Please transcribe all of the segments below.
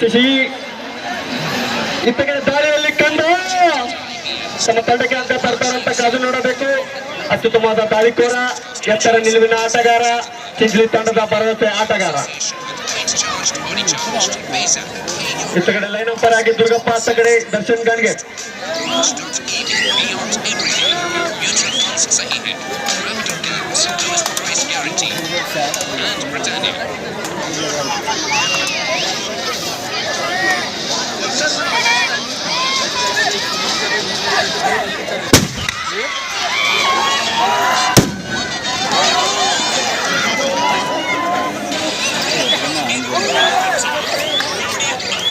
ಶಶಿ ಇತ್ತಗೆ ದಾರಿಯಲ್ಲಿ ಕಂಡು ತಮ್ಮ ತಂಡಕ್ಕೆ ಅಂತ ತರ್ತಾರಂತ ಕಾದು ನೋಡಬೇಕು. ಅತ್ಯುತ್ತಮವಾದ ದಾಳಿಕೋರ, ಎತ್ತರ ನಿಲುವಿನ ಆಟಗಾರ, ಚಿಂಚಲಿ ತಂಡದ ಭರವಸೆ ಆಟಗಾರ. ಇತ್ತ ಕಡೆ ಲೈನ್ ಅಂಪರ್ ಆಗಿ ದುರ್ಗಪ್ಪ, ಅತ್ತ ಕಡೆ ದರ್ಶನ್ ಗಣ್ಗೆ.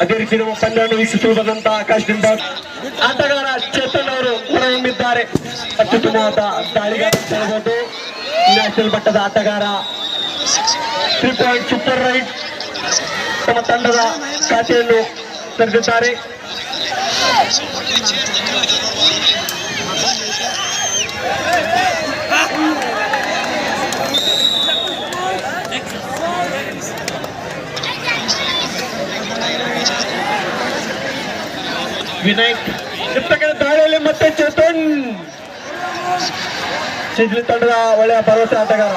ಅದೇ ರೀತಿ ನಮ್ಮ ಪಂದ್ಯವನ್ನು ವೀಕ್ಷಿಸುವುದಂತ ಆಕಾಶದಿಂದ ಆಟಗಾರ ಚೇತನ್ ಅವರು ಹೊರಹೊಮ್ಮಿದ್ದಾರೆ. ಅತ್ಯುತ್ತಮವಾದ ದಾಳಿಗಾರ ಅಂತ ಹೇಳ್ಬೋದು. ನ್ಯಾಷನಲ್ ಮಟ್ಟದ ಆಟಗಾರ, 3 ಪಾಯಿಂಟ್ ಸೂಪರ್ ರೈಟ್ ತಮ್ಮ ತಂಡದ ಖಾತೆಯನ್ನು ತೆರೆದಿದ್ದಾರೆ. ವಿನಾಯಕ್ ಇತ್ತ ಕಡೆ ದಾಳಿಯಲ್ಲಿ ಮತ್ತೆ ಚೇತನ್, ಚಿಂಚಲಿ ತಂಡದ ಒಳ್ಳೆಯ ಭರವಸೆ ಆಟಗಾರ,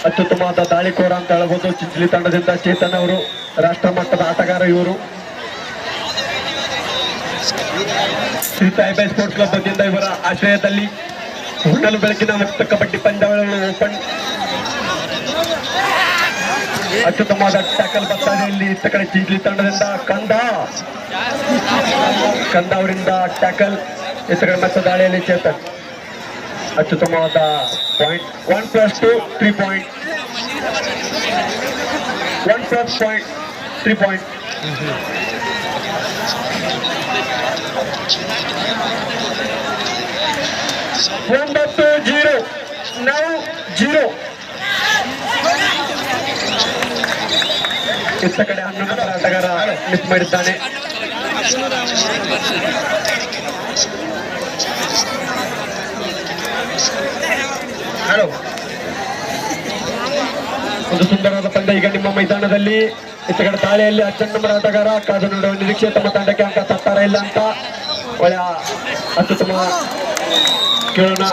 ಅತ್ಯುತ್ತಮವಾದ ದಾಳಿಕೋರ ಅಂತ ಹೇಳ್ಬೋದು. ಚಿಂಚಲಿ ತಂಡದಿಂದ ಚೇತನ್ ಅವರು ರಾಷ್ಟ್ರ ಮಟ್ಟದ ಆಟಗಾರ. ಇವರು ಶ್ರೀ ಸಾಯಿಬಾಯಿ ಸ್ಪೋರ್ಟ್ಸ್ ಕ್ಲಬ್ ವತಿಯಿಂದ ಇವರ ಆಶ್ರಯದಲ್ಲಿ ಹುಟ್ಟಲು ಬೆಳಕಿನ ಮುಕ್ತ ಕಬಡ್ಡಿ ಪಂದ್ಯಾವಳಿಗಳು ಓಪನ್. ಅತ್ಯುತ್ತಮವಾದ ಟ್ಯಾಕಲ್ ಬತ್ತಾನೆಯಲ್ಲಿ ಇತ್ತ ಕಡೆ ಚಿಂಚಲಿ ತಂಡದಿಂದ ಕಂದ ಅವರಿಂದ ಟ್ಯಾಕಲ್, ಇತ್ತ ಕಡೆ ಮತ್ತೆ ದಾಳಿಯಲ್ಲಿ ಚೇತನ್. ಅತ್ಯುತ್ತಮವಾದ ಪಾಯಿಂಟ್ 1+2 3 ಪಾಯಿಂಟ್, 1+3 ಪಾಯಿಂಟ್. ಒಂಬತ್ತು 0 ನಾವು 0. ಇತ್ತ ಕಡೆ 11 ಆಟಗಾರ ಮಿಸ್ ಮಾಡಿದ್ದಾನೆ. ಹಲೋ, ಒಂದು ಸುಂದರವಾದ ಪಂದ್ಯ ಈಗ ನಿಮ್ಮ ಮೈದಾನದಲ್ಲಿ. ಇತ್ತ ಕಡೆ ತಾಳೆಯಲ್ಲಿ 10 ನಂಬರ್ ಆಟಗಾರ ಕಾದು ನೋಡುವ ನಿರೀಕ್ಷೆ. ತಮ್ಮ ತಂಡಕ್ಕೆ ಅಂಕ ತರ್ತಾರ ಇಲ್ಲ ಅಂತ ಒಳ್ಳೆಯ ಅತ್ಯುತ್ತಮ ಕೇಳೋಣ.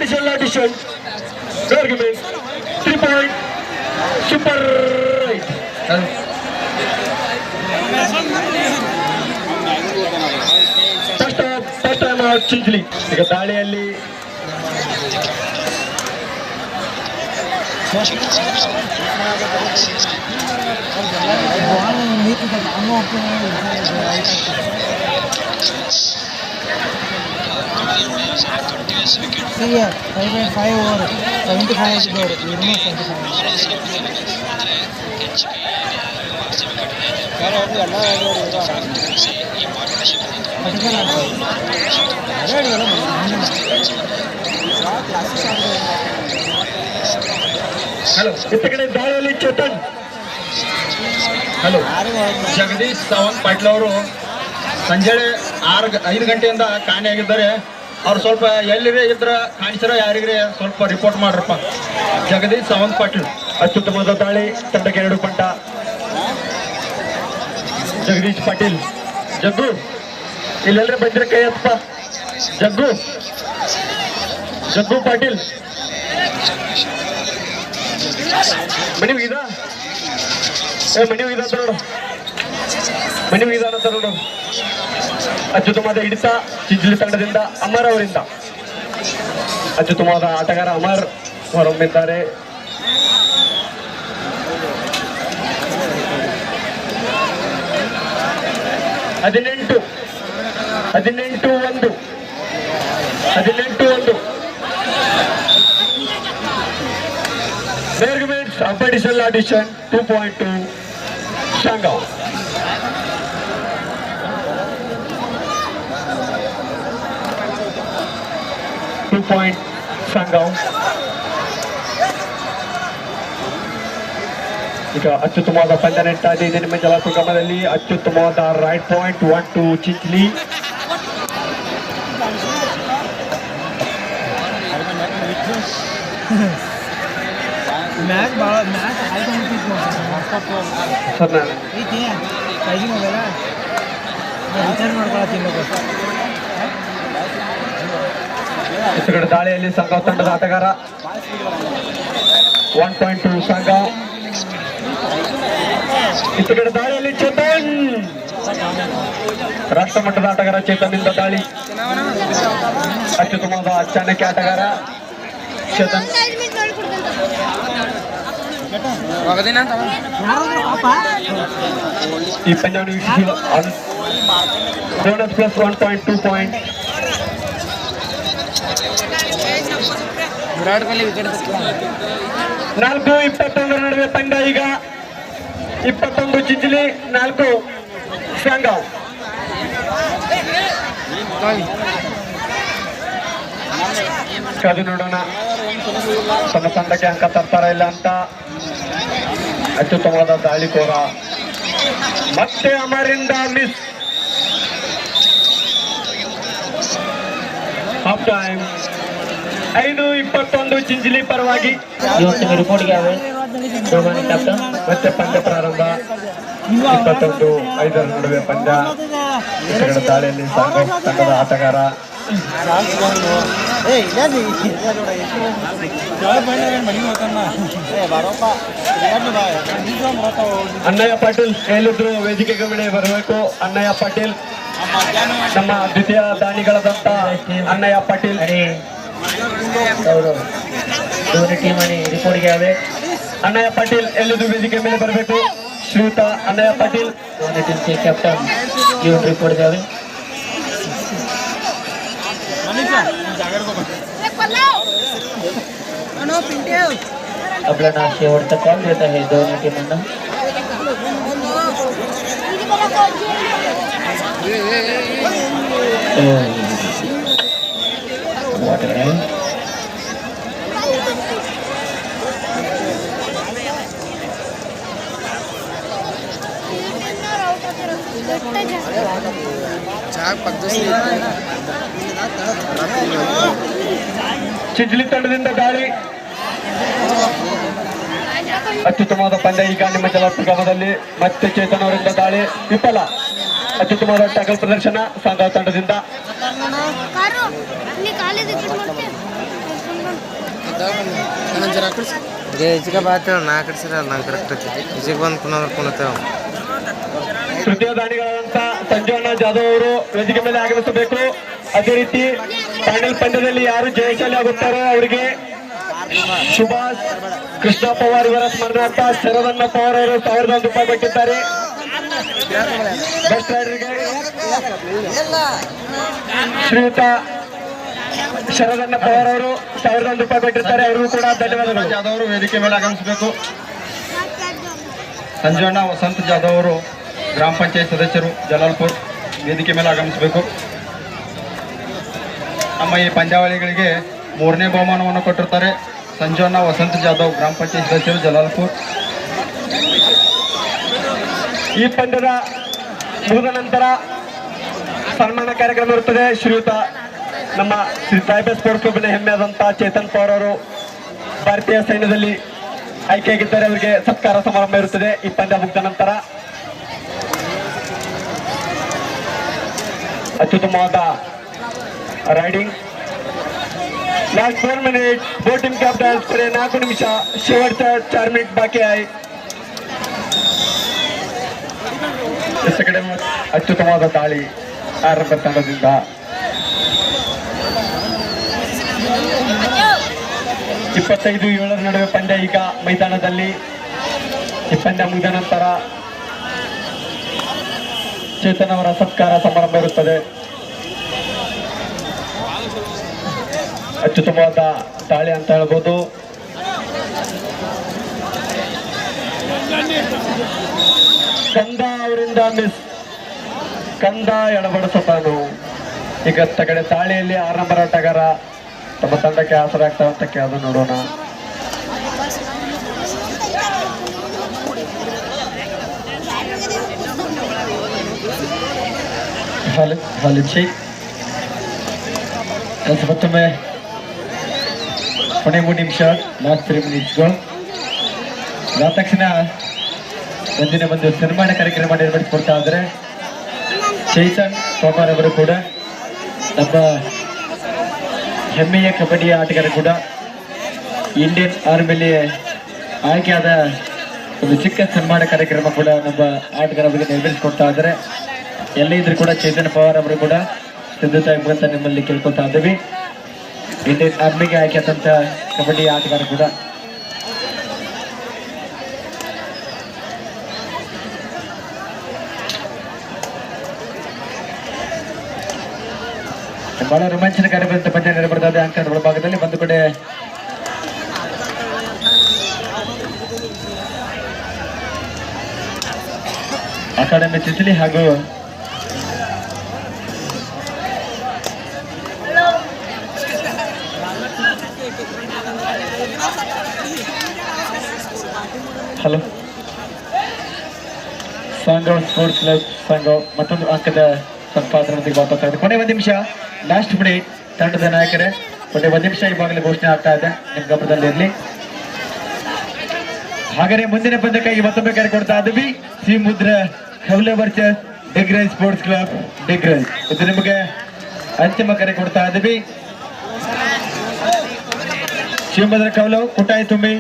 Addition 3 point super right. First time out Chinchali. ಈಗ ದಾಳಿಯಲ್ಲಿ Here, 5.5 over 75 score. ಹಲೋ, ಇತ್ತ ಕಡೆ ದಾಳಿಯಲ್ಲಿ ಚೇತನ್. ಹಲೋ, ಜಗದೀಶ್ ಸಾವಂತ್ ಪಾಟೀಲ್ ಅವರು ಸಂಜೆ 5 ಗಂಟೆಯಿಂದ ಕಾಣೆಯಾಗಿದ್ದಾರೆ. ಅವ್ರು ಸ್ವಲ್ಪ ಎಲ್ಲಿರೇ ಇದ್ರ ಕಾಣಿಸಿರೋ ಯಾರಿಗ್ರೆ ಸ್ವಲ್ಪ ರಿಪೋರ್ಟ್ ಮಾಡ್ರಪ್ಪ. ಜಗದೀಶ್ ಸಾವಂತ್ ಪಾಟೀಲ್. ಅತ್ಯುತ್ತಮವಾದ ದಾಳಿ, ತಂಡಕ್ಕೆ 2 ಪಂಟ. ಜಗದೀಶ್ ಪಾಟೀಲ್, ಜಗ್ಗು ಇಲ್ಲೆಲ್ಲರೂ ಬಂದ್ರೆ ಕೈ ಹತ್ತಪ್ಪ. ಜಗ್ಗು ಪಾಟೀಲ್ ಮಣಿವಿದ ಅಂತ ನೋಡು, ಮಣಿವಿದಾನಂತ ನೋಡು. ಅತ್ಯುತ್ತಮವಾದ ಹಿಡಿತ ಚಿಂಚಲಿ ತಂಡದಿಂದ ಅಮರ್ ಅವರಿಂದ. ಅತ್ಯುತ್ತಮವಾದ ಆಟಗಾರ ಅಮರ್ ಹೊರಹೊಮ್ಮಿದ್ದಾರೆ. ಹದಿನೆಂಟು 1 Bergmans additional addition 2.2 Sangao. Sangao. ಈಗ ಅತ್ಯುತ್ತಮವಾದ ಪಂದ್ಯ ನಡೀತಾ ಇದೆ ನಿಮ್ಮ ಜಲಾಪುರ ಗ್ರಾಮದಲ್ಲಿ. ಅತ್ಯುತ್ತಮವಾದ ರೈಟ್ ಪಾಯಿಂಟ್ 1-2 ಚಿಂಚಲಿ. ಮ್ಯಾಚ್ ಭಾಳ ಮ್ಯಾಚ್ ಆಯ್ತು ಸರ್ ನಾನು ಐತಿ ಕೈಗೆ ಹೋಗಲ್ಲ ರಿಚಾರ್ಜ್ ಮಾಡ್ಕೊಳತ್ತೀನಿ ಈ ಕಡೆ ದಾಳಿಯಲ್ಲಿ ಸಂಘ ತಂಡದ ಆಟಗಾರ 1.2 ಸಂಘ. ಈ ಕಡೆ ದಾಳಿಯಲ್ಲಿ ಚೇತನ್, ರಾಷ್ಟ್ರ ಮಟ್ಟದ ಆಟಗಾರ ಚೇತನ್ನಿಂದ ದಾಳಿ. ಅತ್ಯುತ್ತಮವಾದ ಚಾಣಕ್ಯ ಆಟಗಾರ ಚೇತನ್. ಈ ಪಂದ್ಯವನ್ನು ವೀಕ್ಷಿಸಲು bonus plus 1.2 point. Virat Kohli wicket 4-21 ನಡುವೆ ಪಂದ್ಯ. ಈಗ 21 ಚಿಂಚಲಿ, 4 ಸಾಂಗಾವ್. ಕಾದು ನೋಡೋಣ ತಮ್ಮ ತಂಡಕ್ಕೆ ಅಂಕ ತರ್ತಾರ ಇಲ್ಲ ಅಂತ. ಅತ್ಯುತ್ತಮವಾದ ದಾಳಿಕೋರ ಮತ್ತೆ ಅಮರಿಂದ ಮಿಸ್. ಹಾಫ್ ಟೈಮ್ 5-21 ಚಿಂಚಲಿ ಪರವಾಗಿ. ಇವತ್ತಿನ ರಿಪೋರ್ಟ್ಗೆ ಯಾವೆ ರೋಗಾಣಿ ಕ್ಯಾಪ್ಟನ್ ಮತ್ತೆ ಪಂದ್ಯ ಪ್ರಾರಂಭ. 21-5 ನಡುವೆ ಪಂದ್ಯ. ಈ ದಾಳಿಯಲ್ಲಿ ಸಾಂಗಾವ್ ತಂಡದ ಆಟಗಾರ ಅಣ್ಣಯ್ಯ ಪಾಟೀಲ್ ಹೇಳಿದ್ರು ವೇದಿಕೆಗೆ ಮೇಲೆ ಬರಬೇಕು. ಅಣ್ಣಯ್ಯ ಪಾಟೀಲ್ ನಮ್ಮ ದ್ವಿತೀಯ ದಾನಿಗಳಾದಂತ ಅಣ್ಣಯ್ಯ ಪಾಟೀಲ್. ಹೌದು ಧೋನಿ ಟೀಮ್ అని ರಿಪೋರ್ಟ್ಗೆ ಯಾವೆ ಅಣ್ಣಯ್ಯ ಪಾಟೀಲ್ ಎಲ್ಲಿದ್ದು ವೇದಿಕೆ ಮೇಲೆ ಬರಬೇಕು. ಶ್ರೀಯುತ ಅಣ್ಣಯ್ಯ ಪಾಟೀಲ್ ಧೋನಿ ಟೀಮ್ के कैप्टन ಇವನ್ ರಿಪೋರ್ಟ್ಗೆ ಯಾವೆ आपला शेवटचा कॉल देत आहे दोन्ही टीमांना. ಚಿಂಚಲಿ ತಂಡದಿಂದ ದಾಳಿ. ಅತ್ಯುತ್ತಮವಾದ ಪಂದ್ಯ. ಈಗ ನಿಮ್ಮ ಜಲಪ್ರಗಮದಲ್ಲಿ ಮತ್ತೆ ಚೇತನ್ ಅವರಿಂದ ದಾಳಿ ವಿಫಲ. ಅತ್ಯುತ್ತಮವಾದ ಟ್ಯಾಕಲ್ ಪ್ರದರ್ಶನ ಸಾಂಗಾವ್ ತಂಡದಿಂದ. ತೃತೀಯ ದಾನಿಗಳಾದಂತ ಸಂಜೀವಣ್ಣ ಜಾಧವ್ ಅವರು ವೇದಿಕೆ ಮೇಲೆ ಆಗಮಿಸಬೇಕು. ಅದೇ ರೀತಿ ಫೈನಲ್ ಪಂದ್ಯದಲ್ಲಿ ಯಾರು ಜಯಶಾಲಿ ಆಗುತ್ತಾರೋ ಅವರಿಗೆ ಸುಭಾಷ್ ಕೃಷ್ಣ ಪವಾರ್ ಇವರ ಸ್ಮರಣಾರ್ಥ ಶರದಣ್ಣ ಪವಾರ್ ಅವರು 1000 ರೂಪಾಯಿ ಕೊಟ್ಟಿದ್ದಾರೆ. ಬೆಸ್ಟ್ ರೈಡರ್ಗೆ ಶ್ರೀಯುತ ಶರದಣ್ಣ ಪವಾರ್ ಅವರು 1000 ರೂಪಾಯಿ ಕೊಟ್ಟಿದ್ದಾರೆ. ಅವರಿಗೂ ಕೂಡ ಧನ್ಯವಾದಗಳು. ಜಾಧವ್ ಅವರು ವೇದಿಕೆ ಮೇಲೆ ಆಗಮಿಸಬೇಕು. ಸಂಜೀವಣ್ಣ ವಸಂತ್ ಜಾಧವ್ ಅವರು ಗ್ರಾಮ ಪಂಚಾಯತ್ ಸದಸ್ಯರು ಜಲಾಲ್ಪುರ್ ವೇದಿಕೆ ಮೇಲೆ ಆಗಮಿಸಬೇಕು. ನಮ್ಮ ಈ ಪಂದ್ಯಾವಳಿಗಳಿಗೆ 3ನೇ ಬಹುಮಾನವನ್ನು ಕೊಟ್ಟಿರ್ತಾರೆ. ಸಂಜೀವಣ್ಣ ವಸಂತ್ ಜಾಧವ್ ಗ್ರಾಮ ಪಂಚಾಯತ್ ಸದಸ್ಯರು ಜಲಾಲ್ಪುರ್. ಈ ಪಂದ್ಯದ ಮುಗಿದ ನಂತರ ಸನ್ಮಾನ ಕಾರ್ಯಕ್ರಮ ಇರುತ್ತದೆ. ಶ್ರೀಯುತ ನಮ್ಮ ಶ್ರೀ ಸಾಯಿಬ ಸ್ಪೋರ್ಟ್ಸ್ ಕ್ಲಬ್ನ ಹೆಮ್ಮೆಯಾದಂತಹ ಚೇತನ್ ಪವಾರ್ ಅವರು ಭಾರತೀಯ ಸೈನ್ಯದಲ್ಲಿ ಆಯ್ಕೆಯಾಗಿದ್ದಾರೆ. ಅವರಿಗೆ ಸತ್ಕಾರ ಸಮಾರಂಭ ಇರುತ್ತದೆ ಈ ಪಂದ್ಯ ಮುಗಿದ ನಂತರ. ಅತ್ಯುತ್ತಮವಾದ ರೈಡಿಂಗ್. लास्ट 4 मिनिट दो टीम कॅप्टन्स कडे 4 निमिष शेवटचा 4 मिनिट बाकी आहे. ಅತ್ಯುತ್ತಮವಾದ ದಾಳಿ ಆರಂಭ ತಂಡದಿಂದ. ಇಪ್ಪತ್ತೈದು 7 ನಡುವೆ ಪಂದ್ಯ ಈಗ ಮೈದಾನದಲ್ಲಿ. ಈ ಪಂದ್ಯ ಮುಗಿದ ನಂತರ ಚೇತನ್ ಅವರ ಸತ್ಕಾರ ಸಮಾರಂಭ ಇರುತ್ತದೆ. ಅತ್ಯುತ್ತಮವಾದ ದಾಳಿ ಅಂತ ಹೇಳ್ಬೋದು. ಕಂದ ಅವರಿಂದ ಮಿಸ್. ಕಂದ ಎಡಬಡಿಸತಾನು. ಈಗ ಕಡೆ ದಾಳಿಯಲ್ಲಿ 6 ನಂಬರ್ ಆಟಗಾರ ತಮ್ಮ ತಂಡಕ್ಕೆ ಆಸರೆ ಆಗ್ತಾರಂತ ಕೇಳೋದು ನೋಡೋಣ. ಹಾಲಿದ್ ಶೇಖ್ ಮತ್ತೊಮ್ಮೆ ಕೊನೆ 3 ನಿಮಿಷ, ಲಾಸ್ಟ್ 3 ಮಿನಿಟ್ಸ್ಗಳು. ಅದಾದ ತಕ್ಷಣ ಮುಂದಿನ ಒಂದು ಸನ್ಮಾನ ಕಾರ್ಯಕ್ರಮ ನಿರ್ವಹಿಸಿಕೊಡ್ತಾ ಇದ್ದಾರೆ ಚೈತನ್ ತೋಮಾರ್ ಅವರು ಕೂಡ, ನಮ್ಮ ಹೆಮ್ಮೆಯ ಕಬಡ್ಡಿಯ ಆಟಗಾರ ಕೂಡ, ಇಂಡಿಯನ್ ಆರ್ಮಿಲಿ ಆಯ್ಕೆಯಾದ ಒಂದು ಚಿಕ್ಕ ಸನ್ಮಾನ ಕಾರ್ಯಕ್ರಮ ಕೂಡ ನಮ್ಮ ಆಟಗಾರರಿಗೆ ನೆರವೇರಿಸಿಕೊಡ್ತಾ ಇದ್ದಾರೆ. ಎಲ್ಲೇ ಇದ್ರು ಕೂಡ ಚೈತನ್ಯ ಪವಾರ್ ಅವರು ಕೂಡ ಸಿದ್ಧತೆ ಅಂತ ನಿಮ್ಮಲ್ಲಿ ಕೇಳ್ಕೊತಾ ಇದ್ದೀವಿ. ಇಂಡಿಯನ್ ಆರ್ಮಿಗೆ ಆಯ್ಕೆಯಾದಂಥ ಕಬಡ್ಡಿ ಆಟಗಾರ ಕೂಡ. ಬಹಳ ರೋಮಾಂಚನಕಾರಿಯಾದಂಥ ಪಂದ್ಯ ನಡೆಬರ್ತಾ ಇದೆ ಅಂಕಣಗಳ ಭಾಗದಲ್ಲಿ. ಒಂದು ಕಡೆ ಅಕಾಡೆಮಿ ಚಿಚಲಿ ಹಾಗೂ ಹಲೋ ಸಾಂಗವ್ ಸ್ಪೋರ್ಟ್ಸ್ ಕ್ಲಬ್ ಸಾಂಗವ್ ಮತ್ತೊಂದು ಅಂಕದ ಸಂಪಾದನೆಯೊಂದಿಗೆ ವಾಪಸ್ ಆಗಿದೆ. ಕೊನೆ 1 ನಿಮಿಷ, ಲಾಸ್ಟ್ ಮಿನಿಟ್. ತಂಡದ ನಾಯಕರೇ, ಕೊನೆ 1 ನಿಮಿಷ ಈಗಾಗಲೇ ಘೋಷಣೆ ಆಗ್ತಾ ಇದೆ, ನಿಮ್ಮ ಗಮನದಲ್ಲಿ ಇರಲಿ. ಹಾಗಾದ್ರೆ ಮುಂದಿನ ಪಂದ್ಯಕ್ಕಾಗಿ ಮತ್ತೊಮ್ಮೆ ಕರೆ ಕೊಡ್ತಾ ಇದ್ದೀವಿ. ಸಿ ಮುದ್ರ ಕೌಲೆ ವರ್ಚಸ್ ಡಿಗ್ರೈಸ್ ಸ್ಪೋರ್ಟ್ಸ್ ಕ್ಲಬ್ ಡಿಗ್ರೈಸ್. ಇದು ನಿಮಗೆ ಅಂತಿಮ ಕರೆ ಕೊಡ್ತಾ ಇದ್ದೀವಿ. ಶಿವಮದ್ರ ಕೌಲವ್ ಕುಟಾಯಿ ತುಂಬಿ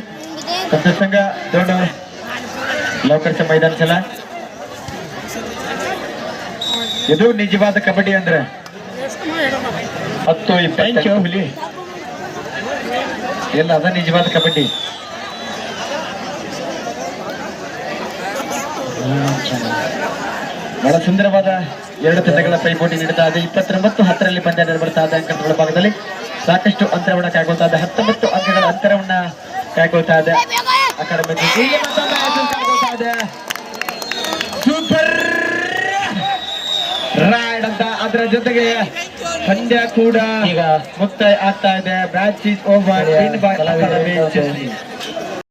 तुमचं संघ दोन ಲವಕರ್ಸ ಮೈದಾನ ಚಲ. ಇದು ನಿಜವಾದ ಕಬಡ್ಡಿ ಅಂದ್ರೆ 10-20 ಹುಲಿ ಎಲ್ಲ ಅದ ನಿಜವಾದ ಕಬಡ್ಡಿ. ಬಹಳ ಸುಂದರವಾದ 2 ತಂಡಗಳ ಪೈಪೋಟಿ ನೀಡುತ್ತಾ ಇದೆ. 29-10 ಪಂದ್ಯ ನಿರ್ವಹಿಸ್ತಾ ಇದೆ. ಅಂಕಗಳ ಭಾಗದಲ್ಲಿ ಸಾಕಷ್ಟು ಅಂತರವನ್ನ ಕಾಯ್ಕೊಳ್ತಾ ಇದೆ. 19 ಅಂಕಗಳ ಅಂತರವನ್ನ ಕಾಯ್ಕೊಳ್ತಾ ಇದೆ. ಅಕಾಡೆಮಿ ಸೂಪರ್ ರೈಡ್ ಅಂತ, ಅದರ ಜೊತೆಗೆ ಪಂದ್ಯ ಕೂಡ ಈಗ ಮುಕ್ತಾಯ ಆಗ್ತಾ ಇದೆ. Match is over.